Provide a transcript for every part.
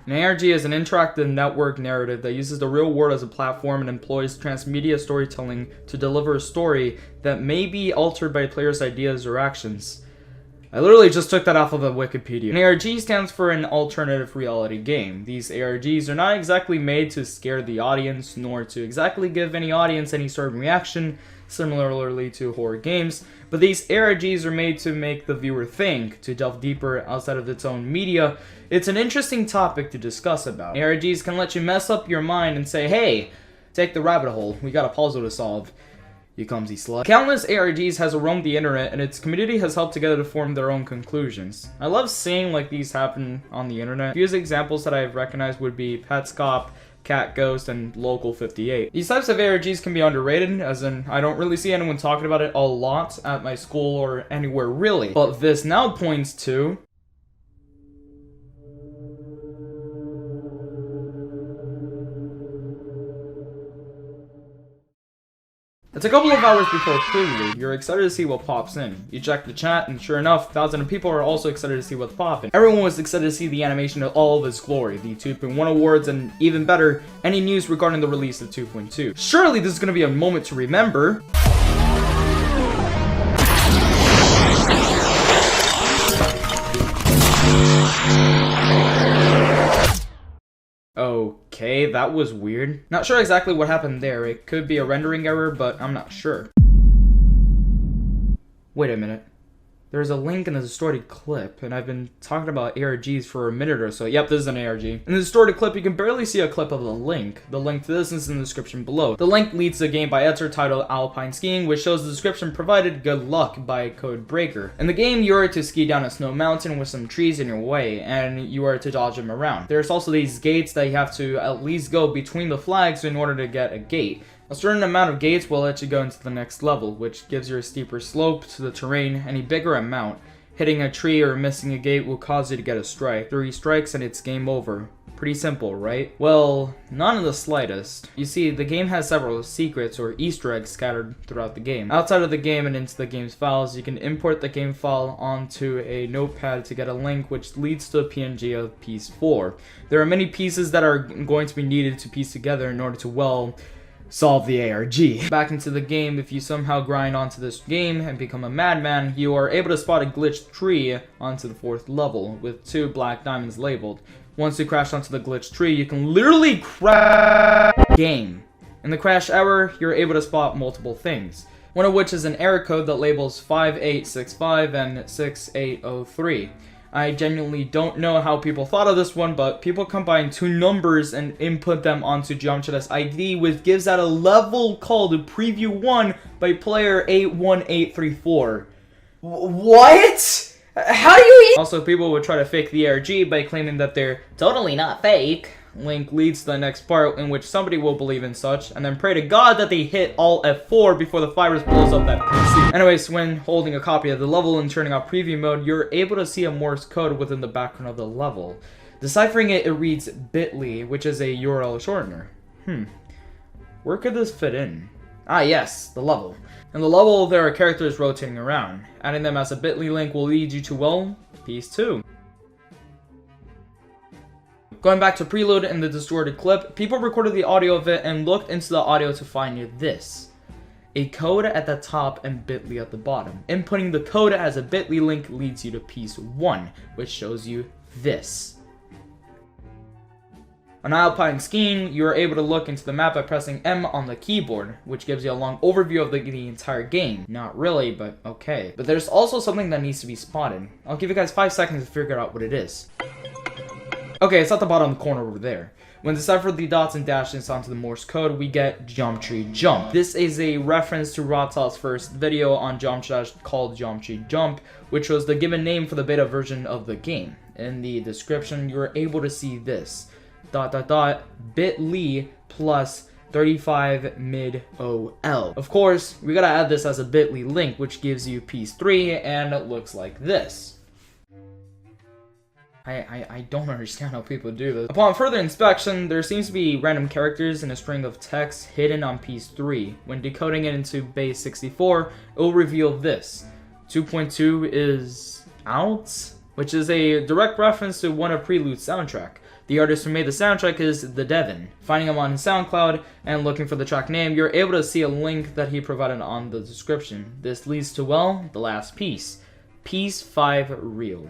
An ARG is an interactive network narrative that uses the real world as a platform and employs transmedia storytelling to deliver a story that may be altered by players' ideas or actions. I literally just took that off of the Wikipedia. An ARG stands for an alternative reality game. These ARGs are not exactly made to scare the audience, nor to exactly give any audience any sort of reaction, similarly to horror games, but these ARGs are made to make the viewer think, to delve deeper outside of its own media. It's an interesting topic to discuss about. ARGs can let you mess up your mind and say, hey, take the rabbit hole, we got a puzzle to solve. You clumsy slut. Countless ARGs has roamed the internet, and its community has helped together to form their own conclusions. I love seeing like these happen on the internet. A few examples that I've recognized would be Petscop, Cat Ghost, and Local 58. These types of ARGs can be underrated, as in, I don't really see anyone talking about it a lot at my school or anywhere really. But this now points to... It's a couple of hours before prelude. You're excited to see what pops in. You check the chat, and sure enough, thousands of people are also excited to see what's popping. Everyone was excited to see the animation of all of its glory, the 2.1 awards, and even better, any news regarding the release of 2.2. Surely this is going to be a moment to remember. Okay, that was weird. Not sure exactly what happened there. It could be a rendering error, but I'm not sure. Wait a minute. There's a link in the distorted clip, and I've been talking about ARGs for a minute or so. Yep, this is an ARG. In the distorted clip, you can barely see a clip of the link. The link to this is in the description below. The link leads to a game by editor titled Alpine Skiing, which shows the description provided good luck by Codebreaker. In the game, you are to ski down a snow mountain with some trees in your way, and you are to dodge them around. There's also these gates that you have to at least go between the flags in order to get a gate. A certain amount of gates will let you go into the next level, which gives you a steeper slope to the terrain. Any bigger amount, hitting a tree or missing a gate will cause you to get a strike. 3 strikes and it's game over. Pretty simple, right? Well, not in the slightest. You see, the game has several secrets or Easter eggs scattered throughout the game. Outside of the game and into the game's files, you can import the game file onto a notepad to get a link which leads to a PNG of piece 4. There are many pieces that are going to be needed to piece together in order to, well, solve the ARG. Back into the game, if you somehow grind onto this game and become a madman, you are able to spot a glitched tree onto the 4th level with 2 black diamonds labeled. Once you crash onto the glitched tree, you can literally crash the game. In the crash error, you're able to spot multiple things, one of which is an error code that labels 5865 and 6803. I genuinely don't know how people thought of this one, but people combine 2 numbers and input them onto Geometry's ID, which gives out a level called Preview 1 by player 81834. What? How do you Also, people would try to fake the ARG by claiming that they're totally not fake. Link leads to the next part in which somebody will believe in such, and then pray to God that they hit Alt F4 before the virus blows up that PC. Anyways, when holding a copy of the level and turning off preview mode, you're able to see a Morse code within the background of the level. Deciphering it, it reads bit.ly, which is a URL shortener. Where could this fit in? Ah yes, the level. In the level, there are characters rotating around. Adding them as a bit.ly link will lead you to, well, piece 2. Going back to Prelude in the distorted clip, people recorded the audio of it and looked into the audio to find this. A code at the top and bit.ly at the bottom. Inputting the code as a bit.ly link leads you to piece 1, which shows you this. On Alpine Skiing, you are able to look into the map by pressing M on the keyboard, which gives you a long overview of the entire game. Not really, but okay. But there's also something that needs to be spotted. I'll give you guys 5 seconds to figure out what it is. Okay, it's at the bottom corner over there. When decipher the dots and dashes onto the Morse code, we get Geometry Jump. This is a reference to Robtop's first video on Geometry called Geometry Jump, which was the given name for the beta version of the game. In the description, you are able to see this. ... bit.ly plus 35 mid OL. Of course, we gotta add this as a bit.ly link, which gives you piece 3, and it looks like this. I don't understand how people do this. Upon further inspection, there seems to be random characters in a string of text hidden on piece 3. When decoding it into base 64, it will reveal this. 2.2 is out, which is a direct reference to one of Prelude's soundtrack. The artist who made the soundtrack is The Devin. Finding him on Soundcloud and looking for the track name, you're able to see a link that he provided on the description. This leads to, well, the last piece. Piece 5 Real.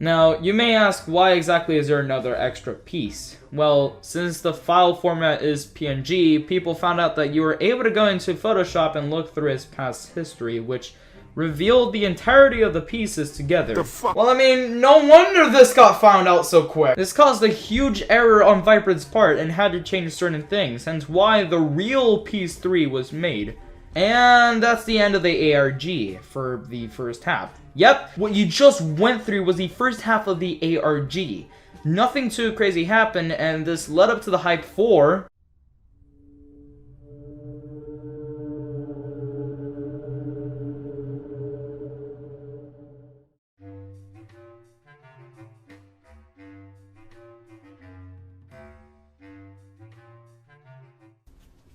Now, you may ask, why exactly is there another extra piece? Well, since the file format is PNG, people found out that you were able to go into Photoshop and look through its past history, which revealed the entirety of the pieces together. Well, I mean, no wonder this got found out so quick. This caused a huge error on Viper's part and had to change certain things, hence why the real piece 3 was made. And that's the end of the ARG for the first half. Yep, what you just went through was the first half of the ARG. Nothing too crazy happened, and this led up to the hype for...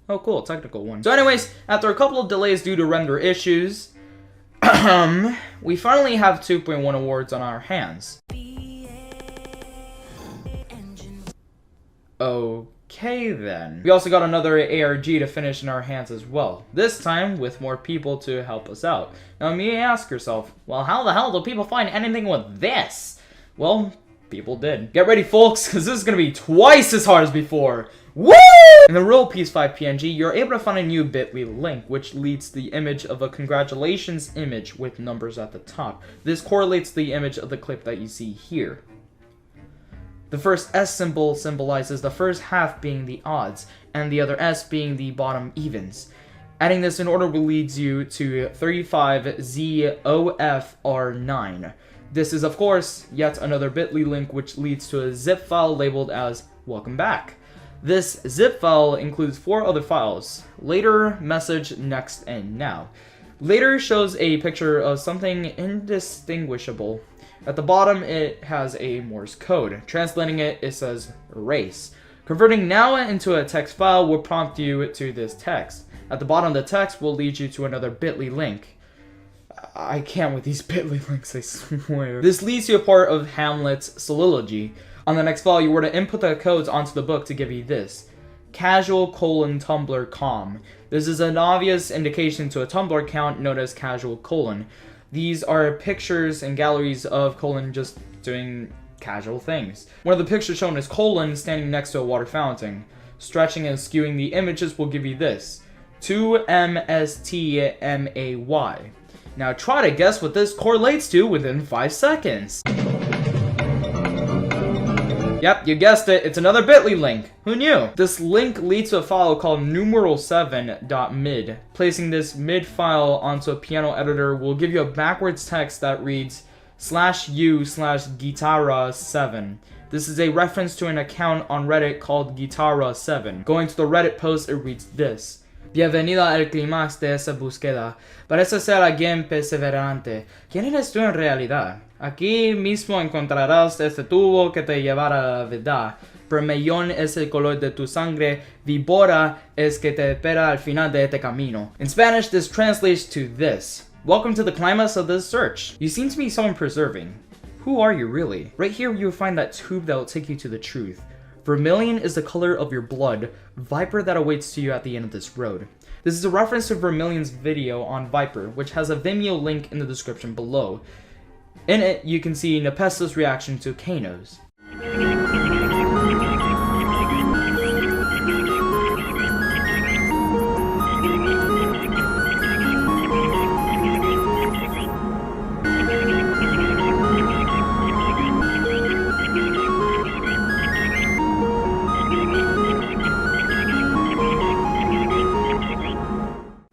Oh cool, technical one. So anyways, after a couple of delays due to render issues, we finally have 2.1 awards on our hands. Okay then. We also got another ARG to finish in our hands as well. This time with more people to help us out. Now you may ask yourself, well, how the hell do people find anything with this? Well, people did. Get ready folks, because this is going to be twice as hard as before. Woo! In the real Piece 5 PNG, you're able to find a new bit.ly link, which leads to the image of a congratulations image with numbers at the top. This correlates to the image of the clip that you see here. The first S symbol symbolizes the first half being the odds, and the other S being the bottom evens. Adding this in order will lead you to 35ZOFR9. This is, of course, yet another bit.ly link which leads to a zip file labeled as welcome back. This zip file includes 4 other files: later, message, next, and now. Later shows a picture of something indistinguishable. At the bottom it has a Morse code. Translating it, it says erase. Converting now into a text file will prompt you to this text. At the bottom of the text will lead you to another bit.ly link. I can't with these bit.ly links, I swear. This leads to a part of Hamlet's soliloquy. On the next file, you were to input the codes onto the book to give you this. Casual : Tumblr com. This is an obvious indication to a Tumblr account known as casual : These are pictures and galleries of just doing casual things. One of the pictures shown is standing next to a water fountain. Stretching and skewing the images will give you this. 2MSTMAY. Now try to guess what this correlates to within 5 seconds. Yep, you guessed it, it's another bit.ly link. Who knew? This link leads to a file called numeral7.mid. Placing this mid file onto a piano editor will give you a backwards text that reads /u/guitarra7. This is a reference to an account on Reddit called Guitarra7. Going to the Reddit post, it reads this. Bienvenida al clímax de esa búsqueda. Parece ser alguien perseverante. ¿Quién eres tú en realidad? Aquí mismo encontrarás este tubo que te llevará a la verdad. Vermellón es el color de tu sangre. Víbora es que te espera al final de este camino. In Spanish, this translates to this. Welcome to the climax of this search. You seem to be someone persevering. Who are you really? Right here you'll find that tube that will take you to the truth. Vermilion is the color of your blood, Viper that awaits you at the end of this road. This is a reference to Vermilion's video on Viper, which has a Vimeo link in the description below. In it, you can see Nepesta's reaction to Kano's.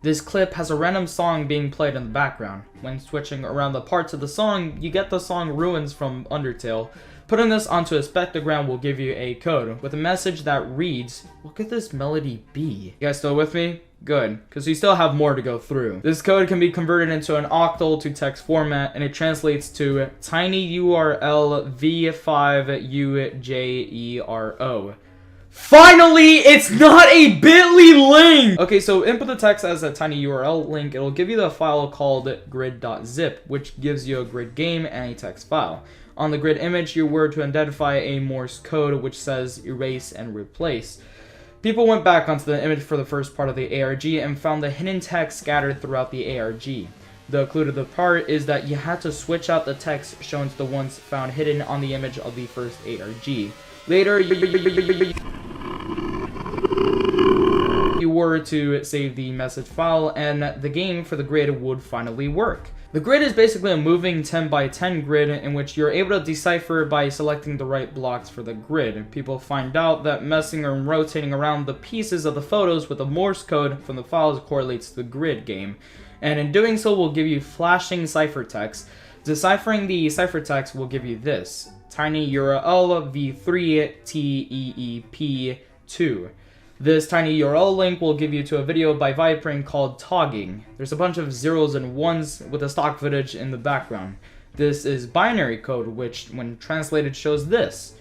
This clip has a random song being played in the background. When switching around the parts of the song, you get the song Ruins from Undertale. Putting this onto a spectrogram will give you a code with a message that reads, what could this melody be? You guys still with me? Good, because we still have more to go through. This code can be converted into an octal to text format, and it translates to tinyurl v5ujero. Finally, it's not a bit.ly link! Okay, so input the text as a tiny URL link. It'll give you the file called grid.zip, which gives you a grid game and a text file. On the grid image, you were to identify a Morse code which says erase and replace. People went back onto the image for the first part of the ARG and found the hidden text scattered throughout the ARG. The clue to the part is that you had to switch out the text shown to the ones found hidden on the image of the first ARG. Later, you were to save the message file and the game for the grid would finally work. The grid is basically a moving 10 by 10 grid in which you're able to decipher by selecting the right blocks for the grid. People find out that messing or rotating around the pieces of the photos with the Morse code from the files correlates to the grid game. And in doing so will give you flashing ciphertext. Deciphering the ciphertext will give you this. Tiny URL v3teep2. This tiny URL link will give you to a video by Vipring called Togging. There's a bunch of zeros and ones with the stock footage in the background. This is binary code, which when translated shows this.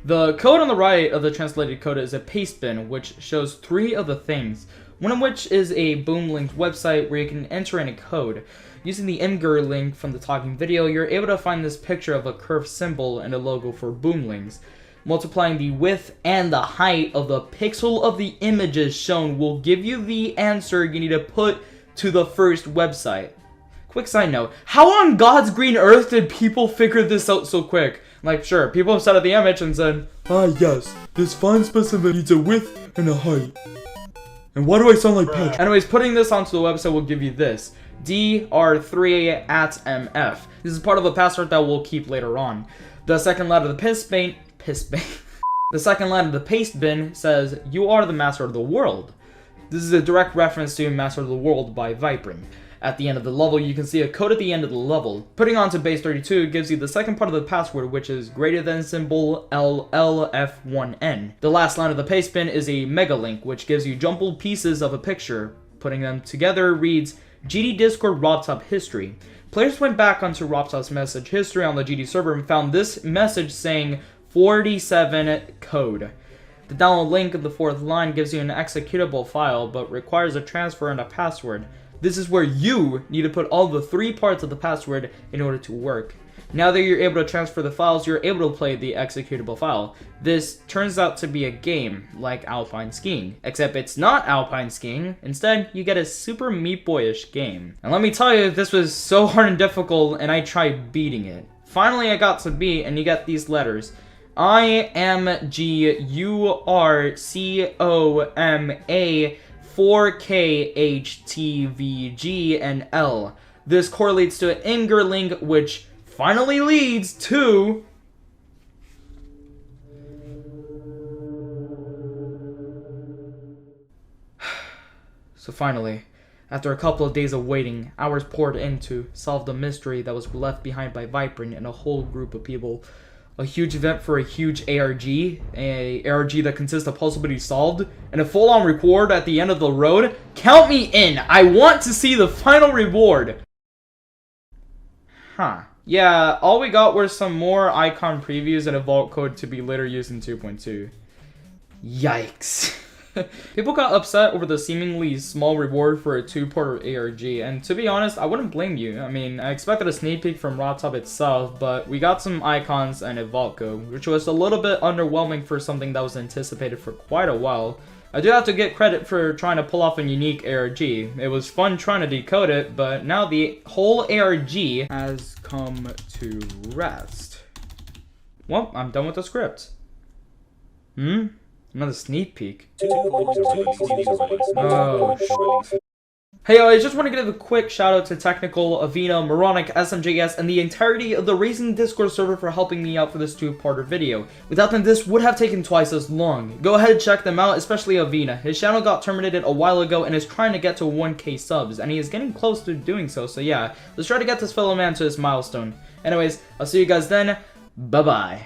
The code on the right of the translated code is a paste bin, which shows 3 of the things, one of which is a Boomlinked website where you can enter in a code. Using the imgur link from the talking video, you're able to find this picture of a curved symbol and a logo for Boomlinks. Multiplying the width and the height of the pixel of the images shown will give you the answer you need to put to the first website. Quick side note, how on God's green earth did people figure this out so quick? Like, sure, people have sat at the image and said, ah yes, this font specimen needs a width and a height. And why do I sound like Patrick? Anyways, putting this onto the website will give you this. dr3@mf. This is part of a password that we'll keep later on. The second letter of the the second line of the paste bin says, you are the master of the world. This is a direct reference to Master of the World by Vipring. At the end of the level, you can see a code at the end of the level. Putting onto base 32 gives you the second part of the password, which is greater than symbol LLF1N. The last line of the paste bin is a mega link, which gives you jumbled pieces of a picture. Putting them together reads, GD Discord Robtop history. Players went back onto Robtop's message history on the GD server and found this message saying 47 code. The download link of the 4th line gives you an executable file, but requires a transfer and a password. This is where you need to put all the 3 parts of the password in order to work. Now that you're able to transfer the files, you're able to play the executable file. This turns out to be a game, like Alpine Skiing. Except it's not Alpine Skiing. Instead, you get a super Meat Boy-ish game. And let me tell you, this was so hard and difficult, and I tried beating it. Finally, I got to beat, and you get these letters. IMGURCOMA 4KHTVG and L. This correlates to an imgur link, which finally leads to So finally, after a couple of days of waiting, hours poured in to solve the mystery that was left behind by Vipring and a whole group of people. A huge event for a huge ARG, a ARG that consists of puzzles to be solved, and a full-on reward at the end of the road. Count me in! I want to see the final reward! Huh. Yeah, all we got were some more icon previews and a vault code to be later used in 2.2. Yikes. People got upset over the seemingly small reward for a 2-part ARG, and to be honest, I wouldn't blame you. I mean, I expected a sneak peek from Robtop itself, but we got some icons and a vault code, which was a little bit underwhelming for something that was anticipated for quite a while. I do have to get credit for trying to pull off a unique ARG. It was fun trying to decode it, but now the whole ARG has come to rest. Well, I'm done with the script. Another sneak peek. Oh, hey, I just want to give a quick shout out to Technical, Avina, Moronic, SMJS, and the entirety of the Raisin Discord server for helping me out for this 2-parter video. Without them, this would have taken twice as long. Go ahead and check them out, especially Avina. His channel got terminated a while ago and is trying to get to 1K subs, and he is getting close to doing so yeah, let's try to get this fellow man to his milestone. Anyways, I'll see you guys then. Bye-bye.